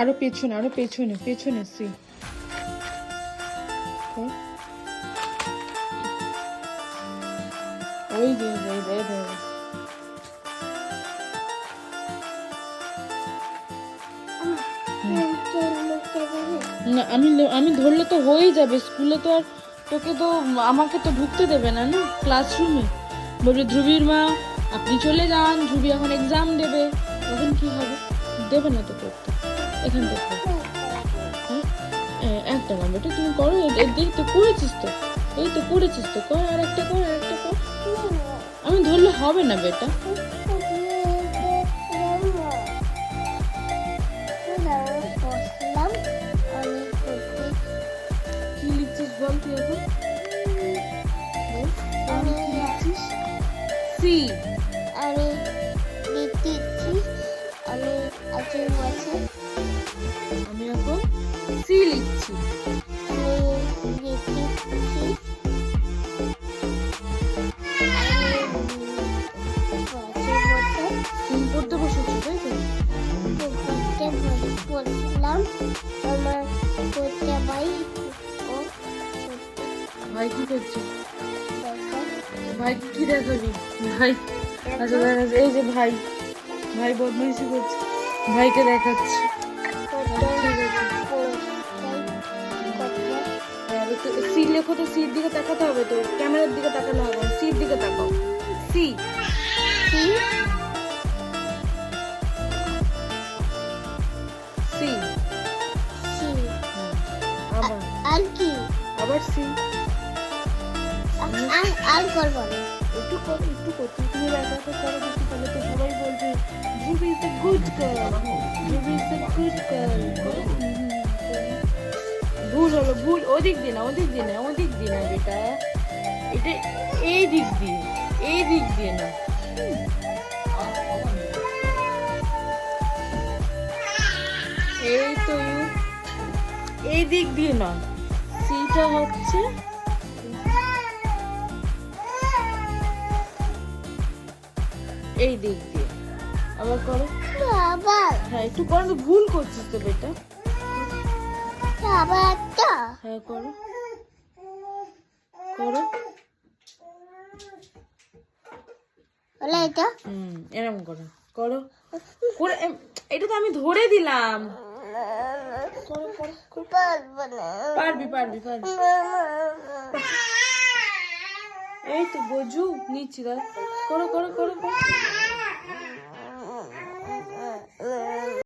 আরো পেছনে, আরো পেছনে, পেছনে সি। ওই যে না, আমি ধরলে তো হয়েই যাবে। স্কুলে তো আর তোকে তো আমাকে তো ঢুকতে দেবে না না ক্লাসরুমে। বলবে ধ্রুবীর মা আপনি চলে যান, ধ্রুবী এখন এক্সাম দেবে। তখন কি হবে? দেবে না তো করতে। এখান থেকে একটা না বেটা, তুমি করো। এদিকে তো করেছিস তো, এই তো করেছিস তো, কর আর একটা কর, আর একটা কর। আমি ধরলে হবে না বেটা। কি লিখছিস বল তুই এখন? কি লিখছিস? সি। আমি লিখছি, আমি আজকে বসে আমি এখন সি লিখছি। আমি লিখছি, তুমি পড়তে বসেছো তাই তো? বলছিলাম আমার করতে ভাই ও ভাই কি করছে? ভাই কি দেখাবি? ভাই আচ্ছা দেখাচ্ছে, এই যে ভাই, ভাই বদমাইশি করছে, ভাইকে দেখাচ্ছে। সি লেখো তো, সির দিকে তাকাতে হবে তো, ক্যামেরার দিকে তাকালে হবে না, সির দিকে তাকাও। সি। C C. সি আবার আর কি আবার সি। আর করবো না। একটু করো, একটু করো, তুমি একা করো বেশি, তাহলে তো সবাই বলবে Dhruvi is a good girl, Dhruvi is a good girl. ভুল হলো, ভুল। ওদিক দিয়ে না, ওদিক দিয়ে না, ওদিক দিয়ে না বেটা, এটা এই দিক দিয়ে, এই দিক দিয়ে না। এই তো এই দিক দিয়ে না, সিটা হচ্ছে এই দিক দিয়ে। আবার করো। আবার হ্যাঁ একটু করো, ভুল করছিস তো বেটা। আবার একটা হ্যাঁ করো, করো। বলে এটা এরকম করো, করো করে। এটা তো আমি ধরে দিলাম। করো করো করো। পারবো না। পারবি পারবি পারবি। এই তো বোঝু নিচ্ছি, দাঁড়া। করো করো করো করো।